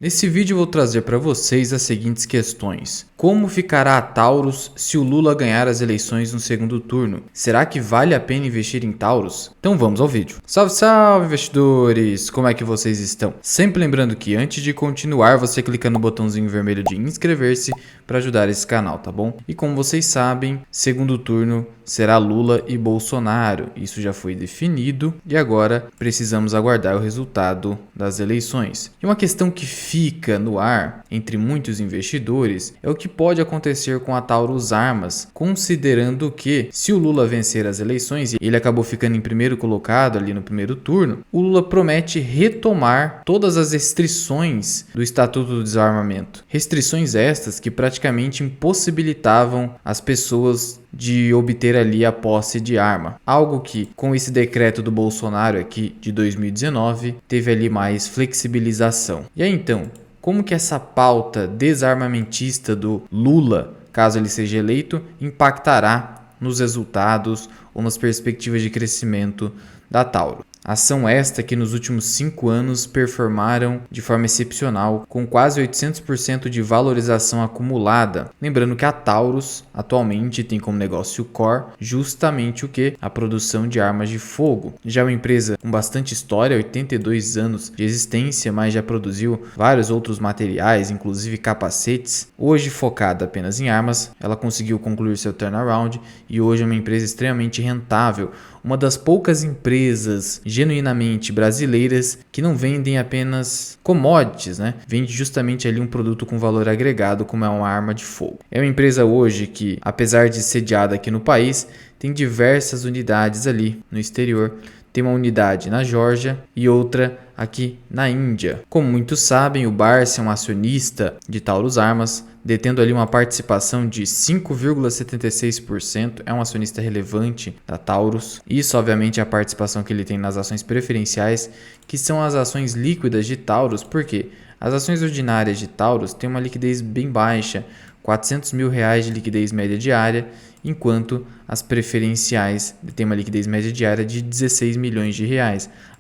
Nesse vídeo eu vou trazer para vocês as seguintes questões. Como ficará a Taurus se o Lula ganhar as eleições no segundo turno? Será que vale a pena investir em Taurus? Então vamos ao vídeo. Salve, salve investidores! Como é que vocês estão? Sempre lembrando que antes de continuar, você clica no botãozinho vermelho de inscrever-se para ajudar esse canal, tá bom? E como vocês sabem, segundo turno será Lula e Bolsonaro. Isso já foi definido e agora precisamos aguardar o resultado das eleições. E uma questão que fica no ar entre muitos investidores é o que pode acontecer com a Taurus Armas, considerando que se o Lula vencer as eleições e ele acabou ficando em primeiro colocado ali no primeiro turno, o Lula promete retomar todas as restrições do Estatuto do Desarmamento. Restrições estas que praticamente impossibilitavam as pessoas de obter ali a posse de arma. Algo que, com esse decreto do Bolsonaro aqui de 2019, teve ali mais flexibilização. E aí então, como que essa pauta desarmamentista do Lula, caso ele seja eleito, impactará nos resultados ou nas perspectivas de crescimento da Taurus? Ação esta que nos últimos 5 anos performaram de forma excepcional, com quase 800% de valorização acumulada. Lembrando que a Taurus atualmente tem como negócio core justamente o que? A produção de armas de fogo. Já é uma empresa com bastante história, 82 anos de existência, mas já produziu vários outros materiais, inclusive capacetes. Hoje focada apenas em armas, ela conseguiu concluir seu turnaround e hoje é uma empresa extremamente rentável. Uma das poucas empresas genuinamente brasileiras que não vendem apenas commodities, né? Vende justamente ali um produto com valor agregado, como é uma arma de fogo. É uma empresa hoje que, apesar de sediada aqui no país, tem diversas unidades ali no exterior. Tem uma unidade na Geórgia e outra aqui na Índia. Como muitos sabem, o Barsi é um acionista de Taurus Armas, detendo ali uma participação de 5,76%, é um acionista relevante da Taurus. Isso, obviamente, é a participação que ele tem nas ações preferenciais, que são as ações líquidas de Taurus, porque as ações ordinárias de Taurus têm uma liquidez bem baixa, R$400 mil de liquidez média diária, enquanto as preferenciais têm uma liquidez média diária de R$16 milhões.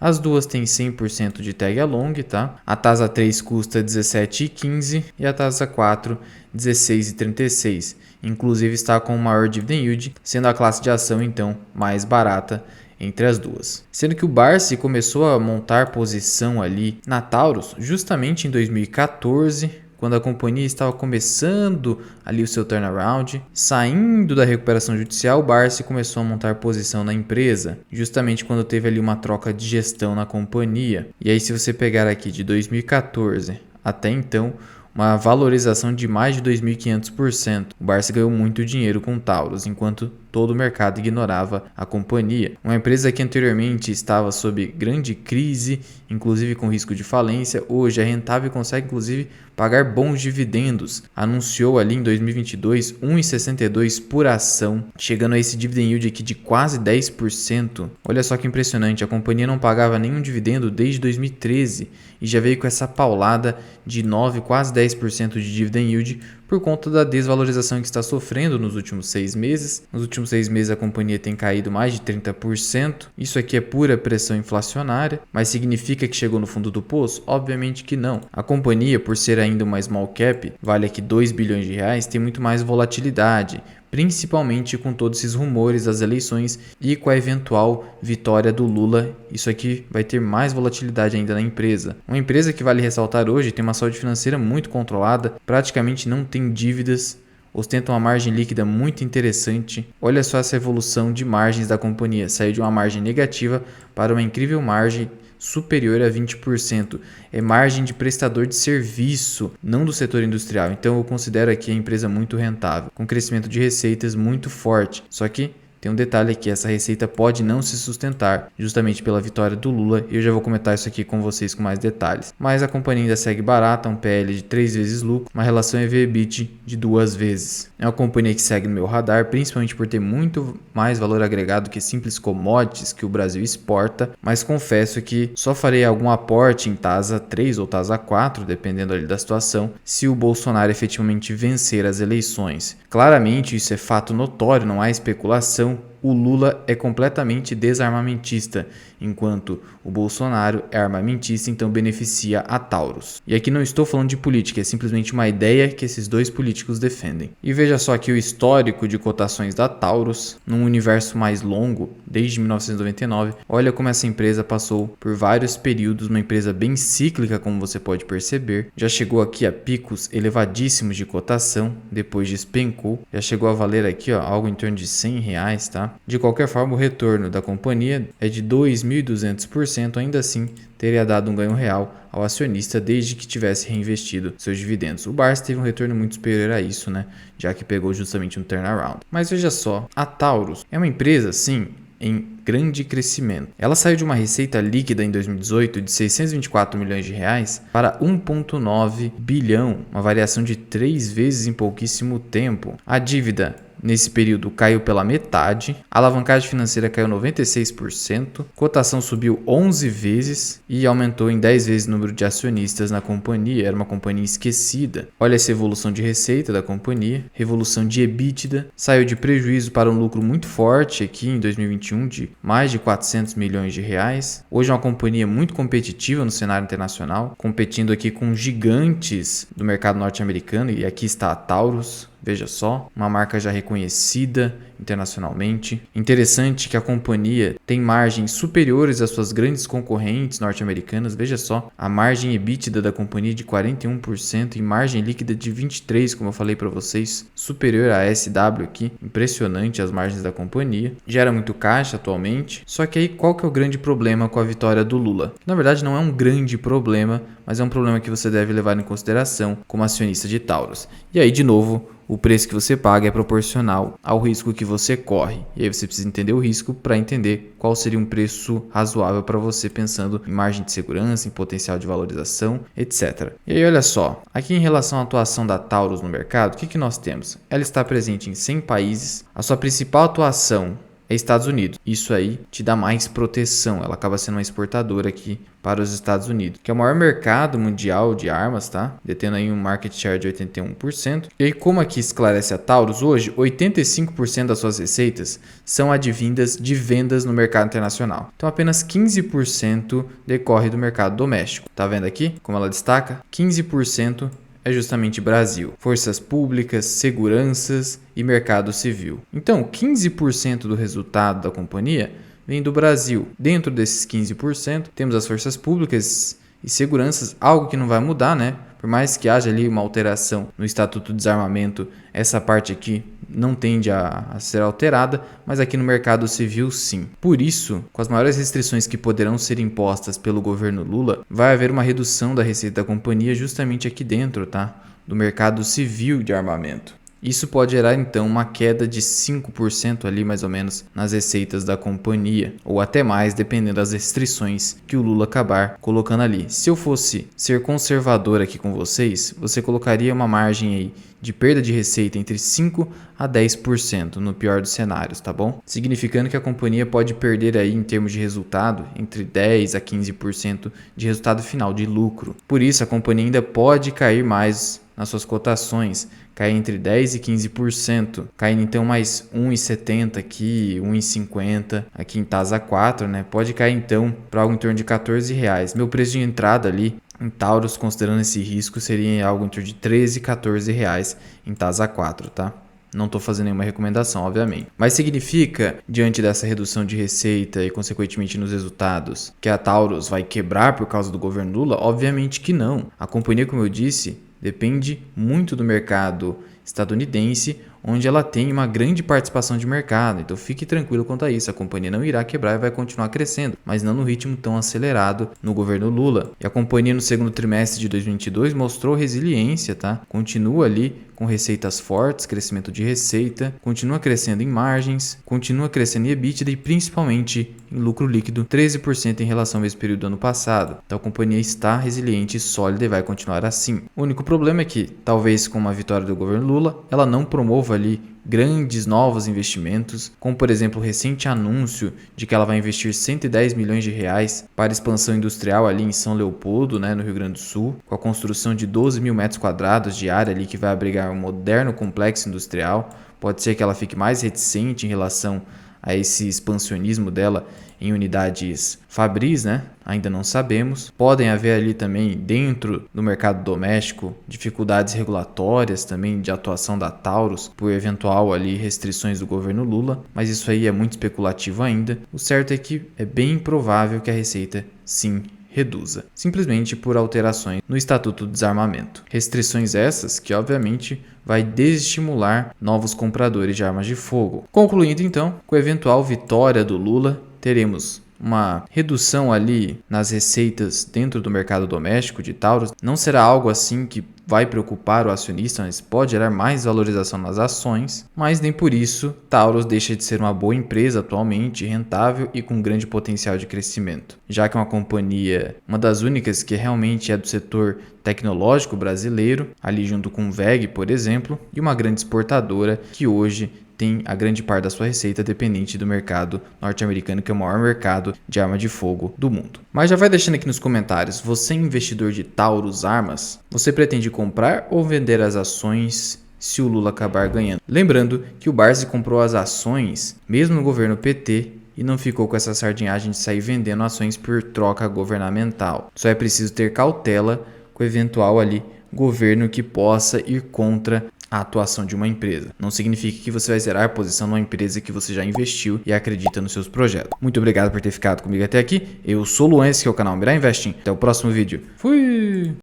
As duas têm 100% de tag along, tá? A TASA 3 custa R$17,15 e a TASA 4 R$16,36. Inclusive está com o maior dividend yield, sendo a classe de ação então mais barata entre as duas. Sendo que o Barsi começou a montar posição ali na Taurus justamente em 2014, quando a companhia estava começando ali o seu turnaround, saindo da recuperação judicial, o Barsi começou a montar posição na empresa, justamente quando teve ali uma troca de gestão na companhia. E aí se você pegar aqui de 2014 até então, uma valorização de mais de 2.500%. O Barsi ganhou muito dinheiro com Taurus, enquanto todo o mercado ignorava a companhia. Uma empresa que anteriormente estava sob grande crise, inclusive com risco de falência, hoje é rentável e consegue inclusive pagar bons dividendos. Anunciou ali em 2022 1,62 por ação, chegando a esse dividend yield aqui de quase 10%. Olha só que impressionante, a companhia não pagava nenhum dividendo desde 2013 e já veio com essa paulada de 9, quase 10% de dividend yield por conta da desvalorização que está sofrendo nos últimos 6 meses. Nos últimos 6 meses a companhia tem caído mais de 30%. Isso aqui é pura pressão inflacionária, mas significa que chegou no fundo do poço? Obviamente que não. A companhia, por ser ainda uma small cap, vale aqui R$2 bilhões, tem muito mais volatilidade, principalmente com todos esses rumores das eleições e com a eventual vitória do Lula. Isso aqui vai ter mais volatilidade ainda na empresa. Uma empresa que vale ressaltar hoje tem uma saúde financeira muito controlada, praticamente não tem dívidas, ostenta uma margem líquida muito interessante. Olha só essa evolução de margens da companhia, saiu de uma margem negativa para uma incrível margem superior a 20%. É margem de prestador de serviço, não do setor industrial. Então eu considero aqui a empresa muito rentável, com crescimento de receitas muito forte. Só que tem um detalhe aqui, essa receita pode não se sustentar, justamente pela vitória do Lula, e eu já vou comentar isso aqui com vocês com mais detalhes. Mas a companhia ainda segue barata, um PL de 3 vezes lucro, uma relação EV/EBIT de 2 vezes. É uma companhia que segue no meu radar, principalmente por ter muito mais valor agregado que simples commodities que o Brasil exporta, mas confesso que só farei algum aporte em TASA 3 ou TASA 4, dependendo ali da situação, se o Bolsonaro efetivamente vencer as eleições. Claramente isso é fato notório, não há especulação, o Lula é completamente desarmamentista, enquanto o Bolsonaro é armamentista, então beneficia a Taurus. E aqui não estou falando de política, é simplesmente uma ideia que esses dois políticos defendem. E veja só aqui o histórico de cotações da Taurus, num universo mais longo, desde 1999. Olha como essa empresa passou por vários períodos, uma empresa bem cíclica, como você pode perceber. Já chegou aqui a picos elevadíssimos de cotação, depois despencou. Já chegou a valer aqui algo em torno de R$100, tá? De qualquer forma, o retorno da companhia é de 2.200%, ainda assim teria dado um ganho real ao acionista desde que tivesse reinvestido seus dividendos. O Barça teve um retorno muito superior a isso, né? Já que pegou justamente um turnaround. Mas veja só, a Taurus é uma empresa, sim, em grande crescimento. Ela saiu de uma receita líquida em 2018 de 624 milhões de reais para 1,9 bilhão, uma variação de 3 vezes em pouquíssimo tempo. A dívida nesse período caiu pela metade, a alavancagem financeira caiu 96%, cotação subiu 11 vezes e aumentou em 10 vezes o número de acionistas na companhia. Era uma companhia esquecida. Olha essa evolução de receita da companhia, evolução de EBITDA, saiu de prejuízo para um lucro muito forte aqui em 2021 de mais de 400 milhões de reais. Hoje é uma companhia muito competitiva no cenário internacional, competindo aqui com gigantes do mercado norte-americano, e aqui está a Taurus. Veja só, uma marca já reconhecida internacionalmente. Interessante que a companhia tem margens superiores às suas grandes concorrentes norte-americanas. Veja só, a margem EBITDA da companhia de 41% e margem líquida de 23%, como eu falei para vocês, superior à SW aqui. Impressionante as margens da companhia. Gera muito caixa atualmente. Só que aí qual que é o grande problema com a vitória do Lula? Na verdade não é um grande problema, mas é um problema que você deve levar em consideração como acionista de Taurus. E aí, de novo, o preço que você paga é proporcional ao risco que você corre. E aí você precisa entender o risco para entender qual seria um preço razoável para você, pensando em margem de segurança, em potencial de valorização, etc. E aí olha só, aqui em relação à atuação da Taurus no mercado, o que nós temos? Ela está presente em 100 países, a sua principal atuação é Estados Unidos. Isso aí te dá mais proteção. Ela acaba sendo uma exportadora aqui para os Estados Unidos, que é o maior mercado mundial de armas, tá? Detendo aí um market share de 81%. E aí, como aqui esclarece a Taurus, hoje 85% das suas receitas são advindas de vendas no mercado internacional. Então apenas 15% decorre do mercado doméstico. Tá vendo aqui como ela destaca? 15% é justamente Brasil, forças públicas, seguranças e mercado civil. Então, 15% do resultado da companhia vem do Brasil. Dentro desses 15%, temos as forças públicas e seguranças, algo que não vai mudar, né? Por mais que haja ali uma alteração no Estatuto de Desarmamento, essa parte aqui não tende a ser alterada, mas aqui no mercado civil sim. Por isso, com as maiores restrições que poderão ser impostas pelo governo Lula, vai haver uma redução da receita da companhia justamente aqui dentro, tá? Do mercado civil de armamento. Isso pode gerar então uma queda de 5% ali mais ou menos nas receitas da companhia, ou até mais, dependendo das restrições que o Lula acabar colocando ali. Se eu fosse ser conservador aqui com vocês, você colocaria uma margem aí de perda de receita entre 5 a 10% no pior dos cenários, tá bom? Significando que a companhia pode perder aí em termos de resultado entre 10 a 15% de resultado final, de lucro. Por isso a companhia ainda pode cair mais nas suas cotações, cair entre 10 e 15%, caindo então mais 1,70 aqui, 1,50 aqui em Tasa 4, né? Pode cair então para algo em torno de R$14. Meu preço de entrada ali em Taurus, considerando esse risco, seria algo em torno de 13 e 14 reais em Tasa 4, tá? Não estou fazendo nenhuma recomendação, obviamente. Mas significa, diante dessa redução de receita e, consequentemente, nos resultados, que a Taurus vai quebrar por causa do governo Lula? Obviamente que não. A companhia, como eu disse, depende muito do mercado estadunidense, onde ela tem uma grande participação de mercado. Então fique tranquilo quanto a isso, a companhia não irá quebrar e vai continuar crescendo, mas não no ritmo tão acelerado no governo Lula. E a companhia no segundo trimestre de 2022 mostrou resiliência, tá? Continua ali com receitas fortes, crescimento de receita, continua crescendo em margens, continua crescendo em EBITDA e principalmente em lucro líquido, 13% em relação ao mesmo período do ano passado. Então a companhia está resiliente e sólida e vai continuar assim. O único problema é que, talvez com uma vitória do governo Lula, ela não promova ali grandes novos investimentos, como por exemplo o recente anúncio de que ela vai investir 110 milhões de reais para expansão industrial ali em São Leopoldo, né, no Rio Grande do Sul, com a construção de 12 mil metros quadrados de área ali que vai abrigar um moderno complexo industrial. Pode ser que ela fique mais reticente em relação a esse expansionismo dela em unidades fabris, né? Ainda não sabemos. Podem haver ali também dentro do mercado doméstico dificuldades regulatórias também de atuação da Taurus por eventual ali restrições do governo Lula, mas isso aí é muito especulativo ainda. O certo é que é bem improvável que a Receita sim reduza, simplesmente por alterações no Estatuto do Desarmamento. Restrições essas que, obviamente, vai desestimular novos compradores de armas de fogo. Concluindo, então, com a eventual vitória do Lula, teremos uma redução ali nas receitas dentro do mercado doméstico de Taurus. Não será algo assim que vai preocupar o acionista, mas pode gerar mais valorização nas ações, mas nem por isso Taurus deixa de ser uma boa empresa atualmente, rentável e com grande potencial de crescimento, já que é uma companhia, uma das únicas que realmente é do setor tecnológico brasileiro, ali junto com o WEG, por exemplo, e uma grande exportadora que hoje tem a grande parte da sua receita dependente do mercado norte-americano, que é o maior mercado de arma de fogo do mundo. Mas já vai deixando aqui nos comentários, você é investidor de Taurus Armas? Você pretende comprar ou vender as ações se o Lula acabar ganhando? Lembrando que o Barsi comprou as ações mesmo no governo PT e não ficou com essa sardinhagem de sair vendendo ações por troca governamental. Só é preciso ter cautela com o eventual ali governo que possa ir contra a atuação de uma empresa. Não significa que você vai zerar a posição numa empresa que você já investiu e acredita nos seus projetos. Muito obrigado por ter ficado comigo até aqui. Eu sou o Luan, esse que é o canal Mirai Investing. Até o próximo vídeo. Fui!